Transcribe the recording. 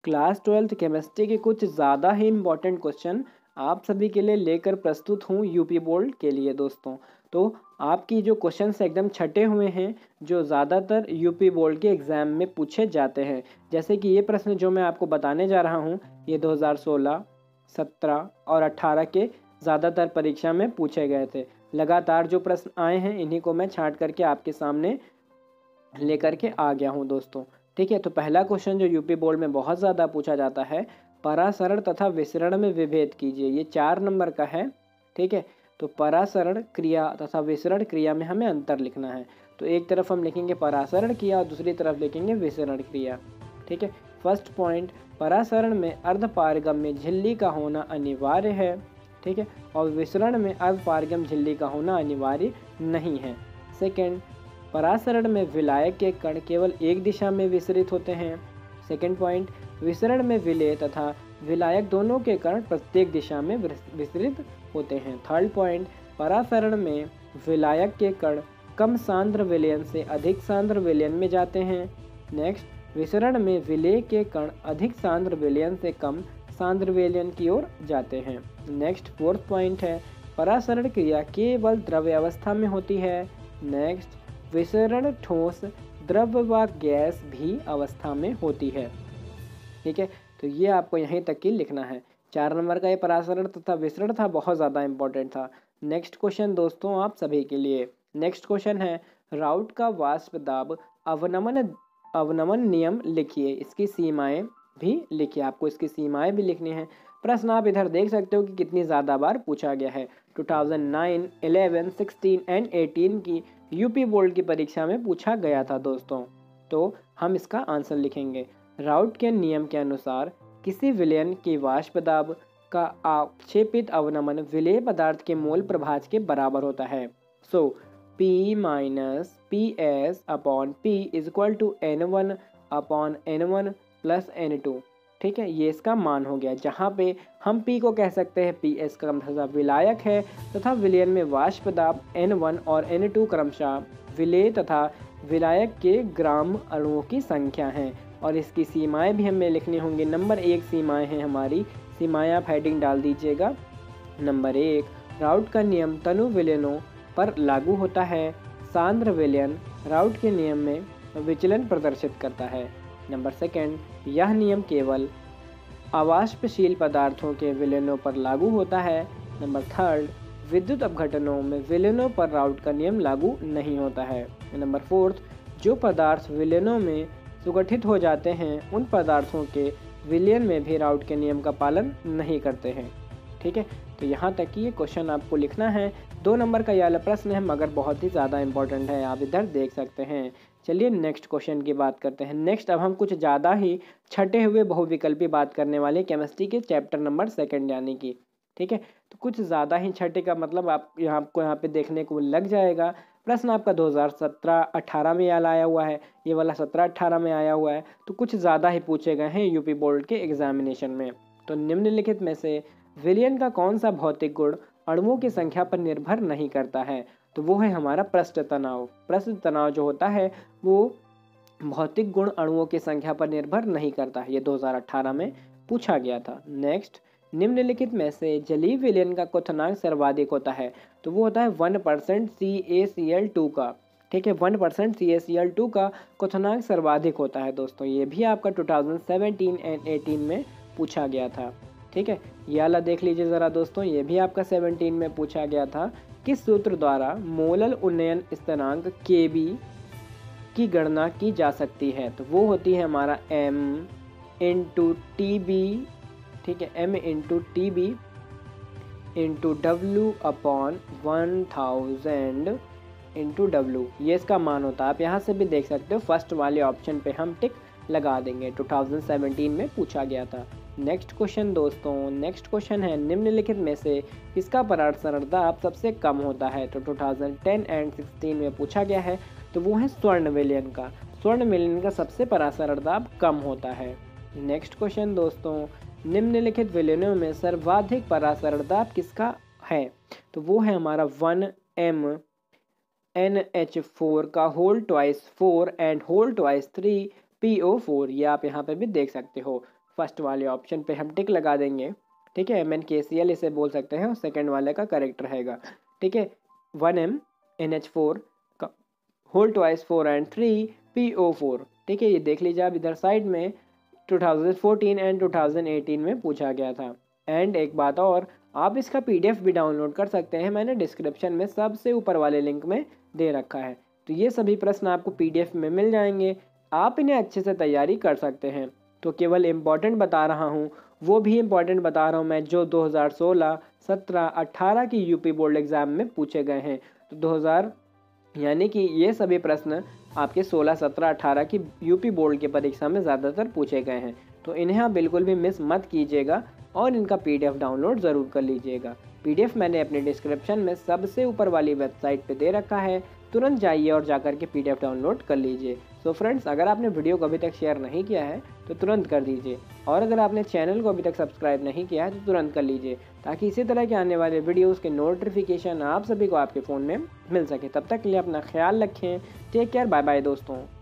Class 12th chemistry के कुछ ज़्यादा ही इम्पोर्टेंट क्वेश्चन आप सभी के लिए लेकर प्रस्तुत हूँ यूपी बोर्ड के लिए दोस्तों। तो आपकी जो क्वेश्चंस एकदम छटे हुए हैं, जो ज़्यादातर यूपी बोर्ड के एग्ज़ाम में पूछे जाते हैं। जैसे कि ये प्रश्न जो मैं आपको बताने जा रहा हूँ, ये 2016, 17 और 18 के ज़्यादातर परीक्षा में पूछे गए थे। लगातार जो प्रश्न आए हैं इन्हीं को मैं छाँट करके आपके सामने लेकर के आ गया हूँ दोस्तों। ठीक है, तो पहला क्वेश्चन जो यूपी बोर्ड में बहुत ज़्यादा पूछा जाता है, परासरण तथा विसरण में विभेद कीजिए। ये 4 नंबर का है। ठीक है, तो परासरण क्रिया तथा विसरण क्रिया में हमें अंतर लिखना है। तो एक तरफ हम लिखेंगे परासरण क्रिया और दूसरी तरफ लिखेंगे विसरण क्रिया। ठीक है, फर्स्ट पॉइंट, परासरण में अर्धपारगम्य झिल्ली का होना अनिवार्य है। ठीक है, और विसरण में अर्धपारगम्य झिल्ली का होना अनिवार्य नहीं है। सेकेंड, परासरण में विलायक के कण केवल एक दिशा में विसरित होते हैं। सेकेंड पॉइंट, विसरण में विलेय तथा विलायक दोनों के कण प्रत्येक दिशा में विसरित होते हैं। थर्ड पॉइंट, परासरण में विलायक के कण कम सांद्र विलयन से अधिक सांद्र विलयन में जाते हैं। नेक्स्ट, विसरण में विलेय के कण अधिक सांद्र विलयन से कम सांद्र विलयन की ओर जाते हैं। नेक्स्ट फोर्थ पॉइंट है, परासरण क्रिया केवल द्रव्य अवस्था में होती है। नेक्स्ट, विसरण ठोस, द्रव व गैस भी अवस्था में होती है। ठीक है, तो ये आपको यहीं तक की लिखना है। 4 नंबर का ये परासरण तथा विसरण था, बहुत ज़्यादा इंपॉर्टेंट था। नेक्स्ट क्वेश्चन दोस्तों आप सभी के लिए, नेक्स्ट क्वेश्चन है, राउट का वाष्प दाब अवनमन नियम लिखिए। इसकी सीमाएं भी लिखिए, आपको इसकी सीमाएं भी लिखनी है। प्रश्न आप इधर देख सकते हो कि कितनी ज़्यादा बार पूछा गया है। 2009, 11, 16 एंड 18 की यूपी बोर्ड की परीक्षा में पूछा गया था दोस्तों। तो हम इसका आंसर लिखेंगे। राउट के नियम के अनुसार किसी विलयन की वाष्प दाब का आक्षेपित अवनमन विलेय पदार्थ के मोल प्रभाज के बराबर होता है। So P minus P S upon P is equal to N1 upon N1 plus N2। ठीक है, ये इसका मान हो गया, जहाँ पे हम P को कह सकते हैं PS क्रमशः विलायक है तथा विलयन में वाष्प दाब N1 और N2 क्रमशः विलेय तथा विलायक के ग्राम अणुओं की संख्या है। और इसकी सीमाएं भी हमें लिखनी होंगी। नंबर 1 सीमाएं हैं हमारी, सीमाएं आप हेडिंग डाल दीजिएगा। नंबर 1, राउट का नियम तनु विलयनों पर लागू होता है। सांद्र विलयन राउट के नियम में विचलन प्रदर्शित करता है। नंबर 2, यह नियम केवल अवाष्पशील पदार्थों के विलयनों पर लागू होता है। नंबर 3, विद्युत अपघटनों में विलयनों पर राउट का नियम लागू नहीं होता है। नंबर 4, जो पदार्थ विलयनों में सुगठित हो जाते हैं उन पदार्थों के विलयन में भी राउट के नियम का पालन नहीं करते हैं। ठीक है, तो यहाँ तक कि ये क्वेश्चन आपको लिखना है। 2 नंबर का ये वाला प्रश्न है, मगर बहुत ही ज़्यादा इंपॉर्टेंट है, आप इधर देख सकते हैं। चलिए नेक्स्ट क्वेश्चन की बात करते हैं। नेक्स्ट अब हम कुछ ज़्यादा ही छटे हुए बहुविकल्पी बात करने वाले केमिस्ट्री के चैप्टर नंबर 2 यानी कि। ठीक है, तो कुछ ज़्यादा ही छठे का मतलब आपको यहाँ पे देखने को लग जाएगा। प्रश्न आपका 2017-18 में याद आया हुआ है, ये वाला 17-18 में आया हुआ है, तो कुछ ज़्यादा ही पूछे गए हैं यूपी बोर्ड के एग्जामिनेशन में। तो निम्नलिखित में से विलयन का कौन सा भौतिक गुण अणुओं की संख्या पर निर्भर नहीं करता है? तो वो है हमारा पृष्ठ तनाव। पृष्ठ तनाव जो होता है वो भौतिक गुण अणुओं की संख्या पर निर्भर नहीं करता है। ये 2018 में पूछा गया था। नेक्स्ट, निम्नलिखित में से जलीय विलयन का क्वथनांक सर्वाधिक होता है? तो वो होता है 1% CaCl2 का। ठीक है, 1% CaCl2 का क्वथनांक सर्वाधिक होता है दोस्तों। ये भी आपका 2017 एंड 18 में पूछा गया था। ठीक है, ये वाला देख लीजिए ज़रा दोस्तों, ये भी आपका 17 में पूछा गया था। किस सूत्र द्वारा मोलल उन्नयन स्थिरांक Kb की गणना की जा सकती है? तो वो होती है हमारा m इंटू TB। ठीक है, m into TB into W upon 1000 into W, ये इसका मान होता है। आप यहाँ से भी देख सकते हो, फर्स्ट वाले ऑप्शन पे हम टिक लगा देंगे। 2017 में पूछा गया था। नेक्स्ट क्वेश्चन दोस्तों, नेक्स्ट क्वेश्चन है, निम्नलिखित में से किसका परासरण दाब सबसे कम होता है? तो 2010 एंड 16 में पूछा गया है, तो वो है स्वर्ण विलयन का। स्वर्ण विलयन का सबसे परासरण दाब कम होता है। नेक्स्ट क्वेश्चन दोस्तों, निम्नलिखित विलयनों में सर्वाधिक परासरण दाब किसका है? तो वो है हमारा 1m NH4 का whole twice 4 and whole twice 3 PO4। ये आप यहाँ पे भी देख सकते हो। फर्स्ट वाले ऑप्शन पे हम टिक लगा देंगे, ठीक है। MnKCl इसे बोल सकते हैं और सेकेंड वाले का करेक्ट रहेगा, ठीक है। 1MnH4 का होल ट्वाइस 4 एंड 3 PO4, ठीक है। ये देख लीजिए आप इधर साइड में 2014 एंड 2018 में पूछा गया था। एंड एक बात और, आप इसका PDF भी डाउनलोड कर सकते हैं, मैंने डिस्क्रिप्शन में सबसे ऊपर वाले लिंक में दे रखा है। तो ये सभी प्रश्न आपको PDF में मिल जाएंगे, आप इन्हें अच्छे से तैयारी कर सकते हैं। तो केवल इम्पॉर्टेंट बता रहा हूँ, वो भी इम्पॉर्टेंट बता रहा हूँ मैं जो 2016, 17, 18 की यूपी बोर्ड एग्ज़ाम में पूछे गए हैं। तो 2000 यानी कि ये सभी प्रश्न आपके 16, 17, 18 की यूपी बोर्ड की परीक्षा में ज़्यादातर पूछे गए हैं। तो इन्हें आप बिल्कुल भी मिस मत कीजिएगा और इनका PDF डाउनलोड ज़रूर कर लीजिएगा। PDF मैंने अपने डिस्क्रिप्शन में सबसे ऊपर वाली वेबसाइट पे दे रखा है, तुरंत जाइए और जाकर के PDF डाउनलोड कर लीजिए। सो फ्रेंड्स, अगर आपने वीडियो को अभी तक शेयर नहीं किया है तो तुरंत कर दीजिए, और अगर आपने चैनल को अभी तक सब्सक्राइब नहीं किया है तो तुरंत कर लीजिए, ताकि इसी तरह के आने वाले वीडियोज़ के नोटिफिकेशन आप सभी को आपके फ़ोन में मिल सके। तब तक के लिए अपना ख्याल रखें, टेक केयर, बाय बाय दोस्तों।